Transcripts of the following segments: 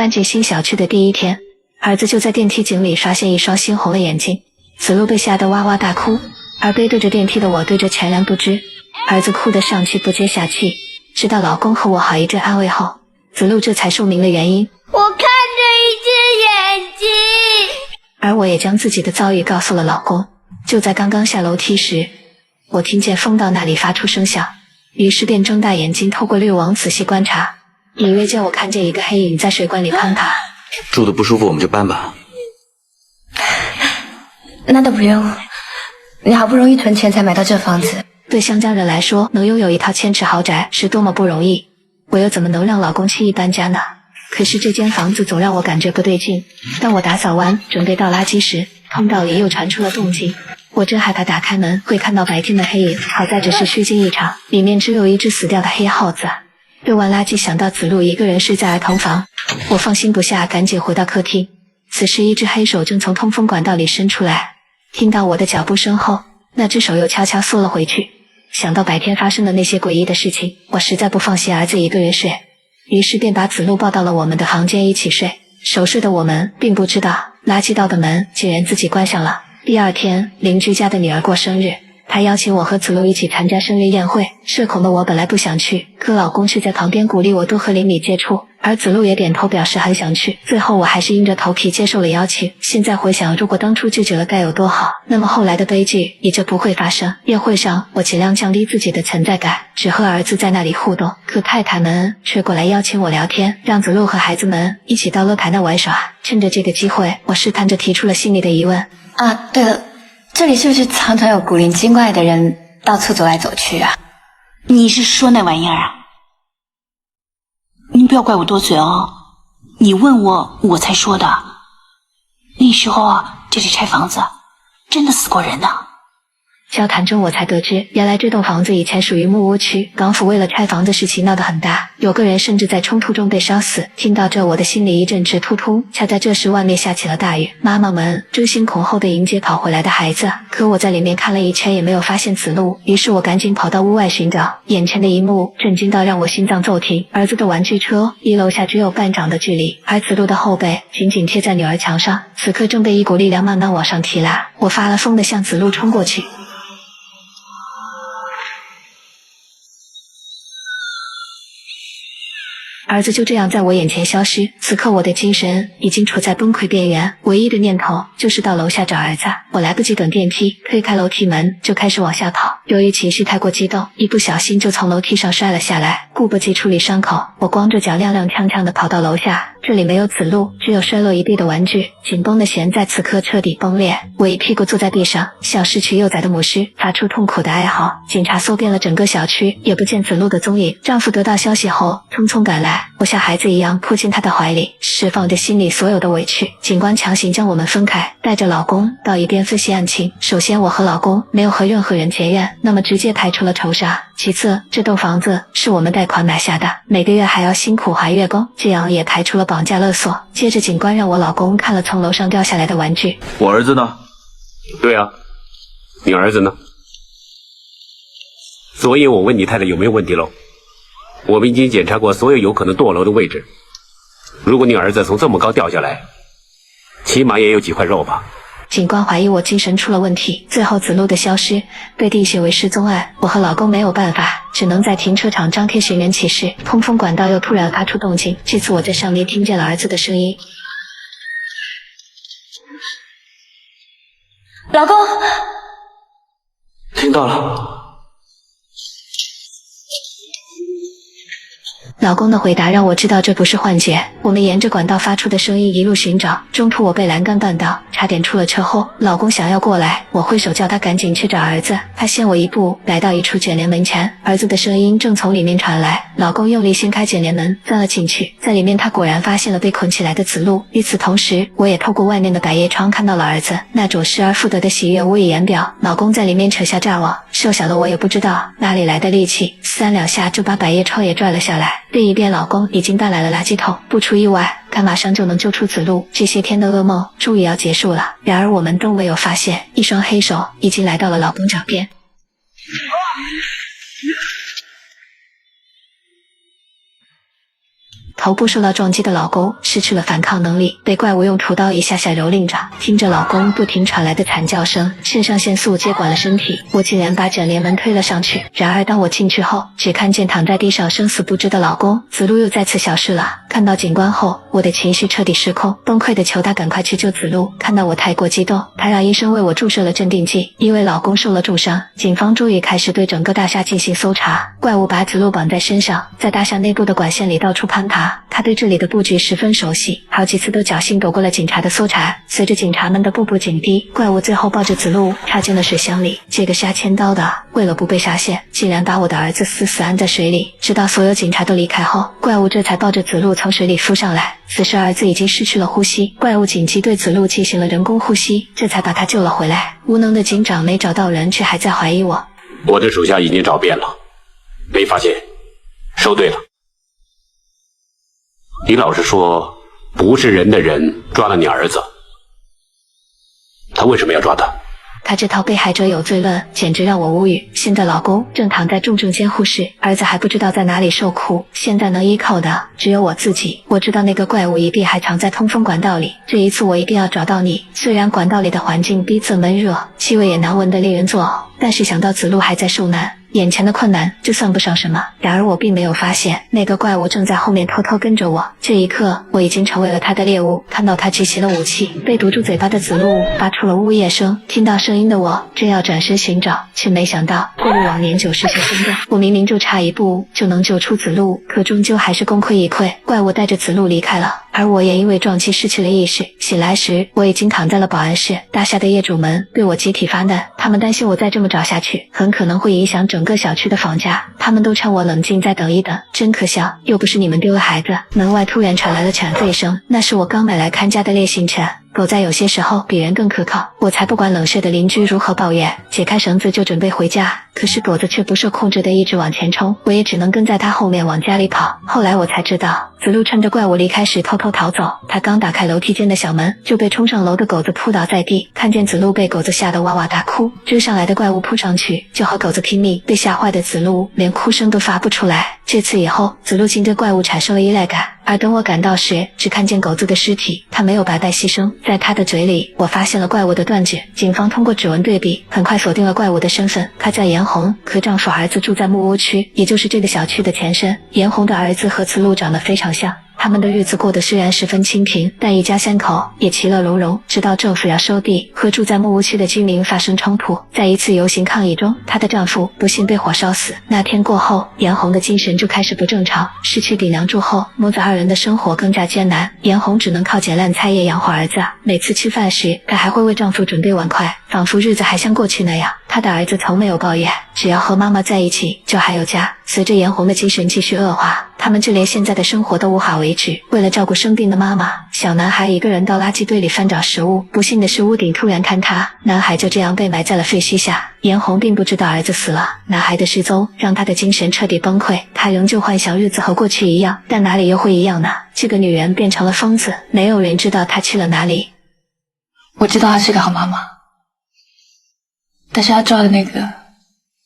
搬进新小区的第一天，儿子就在电梯井里发现一双猩红的眼睛，子路被吓得哇哇大哭，而背对着电梯的我对着全然不知。儿子哭得上气不接下气，直到老公和我好一阵安慰后，子路这才说明了原因。我看着一只眼睛。而我也将自己的遭遇告诉了老公。就在刚刚下楼梯时，我听见风道那里发出声响，于是便睁大眼睛透过滤网仔细观察，隐约间我看见一个黑影在水管里攀爬。住的不舒服我们就搬吧。那倒不用，你好不容易存钱才买到这房子。对湘江人来说，能拥有一套千尺豪宅是多么不容易，我又怎么能让老公轻易搬家呢？可是这间房子总让我感觉不对劲。当我打扫完准备倒垃圾时，通道里又传出了动静。我真害怕打开门会看到白天的黑影，好在只是虚惊一场，里面只有一只死掉的黑耗子。丢完垃圾想到子路一个人睡在儿童房，我放心不下，赶紧回到客厅。此时一只黑手正从通风管道里伸出来，听到我的脚步声后，那只手又悄悄缩了回去。想到白天发生的那些诡异的事情，我实在不放心儿子一个人睡，于是便把子路抱到了我们的房间一起睡。熟睡的我们并不知道，垃圾道的门竟然自己关上了。第二天，邻居家的女儿过生日，她邀请我和子路一起参加生日宴会。社恐的我本来不想去，可老公却在旁边鼓励我多和邻里接触，而子路也点头表示很想去。最后我还是硬着头皮接受了邀请。现在回想，如果当初拒绝了该有多好，那么后来的悲剧也就不会发生。宴会上，我尽量降低自己的存在感，只和儿子在那里互动，可太太们却过来邀请我聊天，让子路和孩子们一起到乐台那玩耍。趁着这个机会，我试探着提出了心里的疑问。啊，对了，这里是不是常常有古灵精怪的人到处走来走去啊？你是说那玩意儿啊？你不要怪我多嘴哦，你问我我才说的。那时候啊，这里拆房子真的死过人呢。交谈中我才得知，原来这栋房子以前属于木屋区，港府为了拆房子事情闹得很大，有个人甚至在冲突中被烧死。听到这，我的心里一阵直突突。恰在这时，外面下起了大雨，妈妈们争先恐后地迎接跑回来的孩子，可我在里面看了一圈也没有发现子路，于是我赶紧跑到屋外寻找。眼前的一幕震惊到让我心脏骤停，儿子的玩具车离楼下只有半掌的距离，而子路的后背紧紧贴在女儿墙上，此刻正被一股力量慢慢往上提拉。我发了疯地向子路冲过去。儿子就这样在我眼前消失，此刻我的精神已经处在崩溃边缘，唯一的念头就是到楼下找儿子。我来不及等电梯，推开楼梯门就开始往下跑。由于情绪太过激动，一不小心就从楼梯上摔了下来，顾不及处理伤口，我光着脚踉踉跄跄地跑到楼下。这里没有子路，只有摔落一地的玩具，紧绷的弦在此刻彻底崩裂。我一屁股坐在地上，像失去幼崽的母狮，发出痛苦的哀嚎。警察搜遍了整个小区，也不见子路的踪影。丈夫得到消息后匆匆赶来，我像孩子一样扑进他的怀里，释放着心里所有的委屈。警官强行将我们分开，带着老公到一边分析案情。首先，我和老公没有和任何人结怨，那么直接排除了仇杀。其次，这栋房子是我们贷款买下的，每个月还要辛苦还月供，这样也排除了绑架勒索。接着，警官让我老公看了从楼上掉下来的玩具。我儿子呢？对啊，你儿子呢？所以我问你太太有没有问题喽？我们已经检查过所有有可能堕楼的位置，如果你儿子从这么高掉下来，起码也有几块肉吧。警官怀疑我精神出了问题，最后子路的消失被定性为失踪案。我和老公没有办法，只能在停车场张贴寻人启事。通风管道又突然发出动静，这次我在上面听见了儿子的声音。老公，听到了。老公的回答让我知道这不是幻觉。我们沿着管道发出的声音一路寻找，中途我被栏杆绊倒，差点出了车祸。老公想要过来，我挥手叫他赶紧去找儿子。他先我一步来到一处卷帘门前，儿子的声音正从里面传来。老公用力掀开卷帘门，钻了进去。在里面他果然发现了被捆起来的子路。与此同时，我也透过外面的百叶窗看到了儿子，那种失而复得的喜悦无以言表。老公在里面扯下栅网，瘦小的我也不知道哪里来的力气，3两下就把百叶窗也拽了下来。另一边，老公已经搬来了垃圾桶，不出意外，他马上就能救出子路。这些天的噩梦终于要结束了。然而我们都没有发现，一双黑手已经来到了老公脚边。头部受到撞击的老公失去了反抗能力，被怪物用屠刀一下下蹂躏着。听着老公不停传来的惨叫声，肾上腺素接管了身体，我竟然把枕帘门推了上去。然而当我进去后，只看见躺在地上生死不知的老公，子路又再次消失了。看到警官后，我的情绪彻底失控，崩溃的求他赶快去救子路。看到我太过激动，他让医生为我注射了镇定剂。因为老公受了重伤，警方终于开始对整个大厦进行搜查。怪物把子路绑在身上，在大厦内部的管线里到处攀爬。他对这里的布局十分熟悉，好几次都侥幸躲过了警察的搜查。随着警察们的步步紧逼，怪物最后抱着子路插进了水箱里。这个杀千刀的，为了不被发现，竟然把我的儿子死死按在水里。直到所有警察都离开后，怪物这才抱着子路从水里浮上来。此时儿子已经失去了呼吸，怪物紧急对子路进行了人工呼吸，这才把他救了回来。无能的警长没找到人，却还在怀疑我。我的手下已经找遍了，没发现。收对了。你老实说，不是人的人抓了你儿子，他为什么要抓他？他这套被害者有罪论简直让我无语。现在老公正躺在重症监护室，儿子还不知道在哪里受苦，现在能依靠的只有我自己。我知道那个怪物一定还藏在通风管道里，这一次我一定要找到你。虽然管道里的环境逼仄闷热，气味也难闻得令人作呕，但是想到子路还在受难，眼前的困难就算不上什么。然而我并没有发现那个怪物正在后面偷偷跟着我，这一刻我已经成为了他的猎物。看到他举起了武器，被堵住嘴巴的子路发出了呜咽声。听到声音的我正要转身寻找，却没想到不如往年90些分钟，我明明就差一步就能救出子路，可终究还是功亏一篑。怪物带着子路离开了，而我也因为撞击失去了意识。醒来时我已经躺在了保安室。大厦的业主们对我集体发难，他们担心我再这么找下去很可能会影响整个小区的房价，他们都劝我冷静再等一等。真可笑，又不是你们丢了孩子。门外突然传来了犬吠声，那是我刚买来看家的烈性犬。狗在有些时候比人更可靠，我才不管冷血的邻居如何抱怨，解开绳子就准备回家。可是狗子却不受控制的一直往前冲，我也只能跟在他后面往家里跑。后来我才知道，子路趁着怪物离开时偷偷逃走，他刚打开楼梯间的小门，就被冲上楼的狗子扑倒在地。看见子路被狗子吓得哇哇大哭，追上来的怪物扑上去就和狗子拼命，被吓坏的子路连哭声都发不出来。这次以后，子路竟对怪物产生了依赖感，而等我赶到时，只看见狗子的尸体，他没有白白牺牲。在他的嘴里，我发现了怪物的断指。警方通过指纹对比，很快锁定了怪物的身份，他叫严红，和丈夫儿子住在木屋区，也就是这个小区的前身。严红的儿子和子路长得非常像，他们的日子过得虽然十分清贫，但一家三口也其乐融融。直到政府要收地，和住在木屋区的居民发生冲突，在一次游行抗议中，她的丈夫不幸被火烧死。那天过后，严红的精神就开始不正常，失去顶梁柱后，母子二人的生活更加艰难。严红只能靠捡烂菜叶养活儿子，每次吃饭时，她还会为丈夫准备碗筷，仿佛日子还像过去那样。她的儿子从没有抱怨，只要和妈妈在一起，就还有家。随着严红的精神继续恶化，他们就连现在的生活都无法维持。为了照顾生病的妈妈，小男孩一个人到垃圾堆里翻找食物。不幸的是，屋顶突然坍塌，男孩就这样被埋在了废墟下。严红并不知道儿子死了，男孩的失踪让他的精神彻底崩溃。他仍旧幻想日子和过去一样，但哪里又会一样呢？这个女人变成了疯子，没有人知道她去了哪里。我知道她是个好妈妈，但是她抓的那个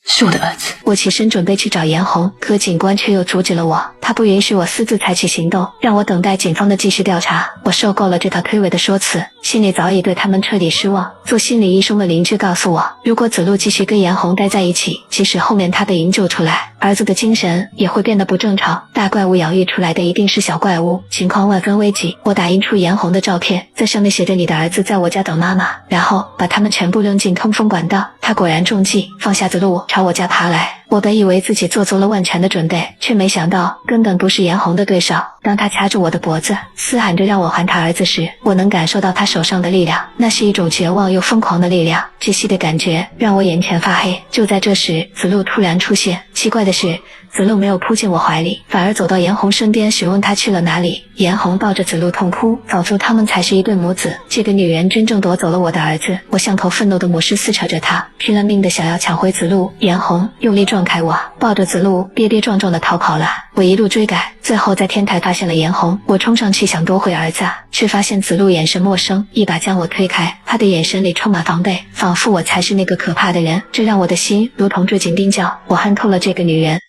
是我的儿子。我起身准备去找严红，可警官却又阻止了我，他不允许我私自采取行动，让我等待警方的继续调查。我受够了这套推诿的说辞，心里早已对他们彻底失望。做心理医生的邻居告诉我，如果子路继续跟严红待在一起，即使后面他被营救出来，儿子的精神也会变得不正常。大怪物养育出来的一定是小怪物，情况万分危急。我打印出严红的照片，在上面写着你的儿子在我家等妈妈，然后把他们全部扔进通风管道。他果然中计，放下子路朝我家爬来。我本以为自己做足了万全的准备，却没想到根本不是严红的对手。当他掐住我的脖子，嘶喊着让我还他儿子时，我能感受到他手上的力量，那是一种绝望又疯狂的力量，窒息的感觉让我眼前发黑。就在这时，子路突然出现。奇怪的是，子路没有扑进我怀里，反而走到严红身边询问他去了哪里。严红抱着子路痛哭，仿佛他们才是一对母子。这个女人真正夺走了我的儿子。我像头愤怒的母狮撕扯着他，拼了命的想要抢回子路。严红用力撞开我，抱着子路跌跌撞撞的逃跑了。我一路追赶，最后在天台发现了严红。我冲上去想夺回儿子，却发现子路眼神陌生，一把将我推开。他的眼神里充满防备，仿佛我才是那个可怕的人，这让我的心如同坠进冰窖。我恨透了这个女人。有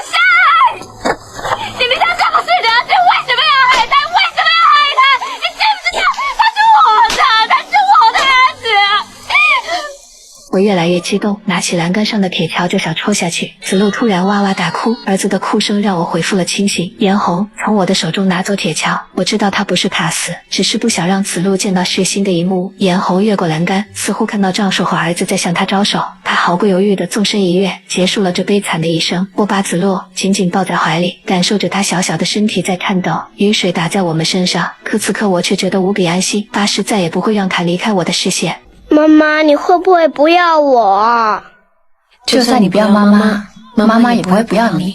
事！你们家怎么睡的？我越来越激动，拿起栏杆上的铁条就想戳下去。子路突然哇哇大哭，儿子的哭声让我恢复了清醒。嫣红从我的手中拿走铁锹，我知道他不是怕死，只是不想让子路见到血腥的一幕。嫣红越过栏杆，似乎看到丈叔和儿子在向他招手，他毫不犹豫地纵身一跃，结束了这悲惨的一生。我把子路紧紧抱在怀里，感受着他小小的身体在颤抖。雨水打在我们身上，可此刻我却觉得无比安心，发誓再也不会让他离开我的视线。妈妈，你会不会不要我？就算你不要妈妈，妈妈也不会不要你。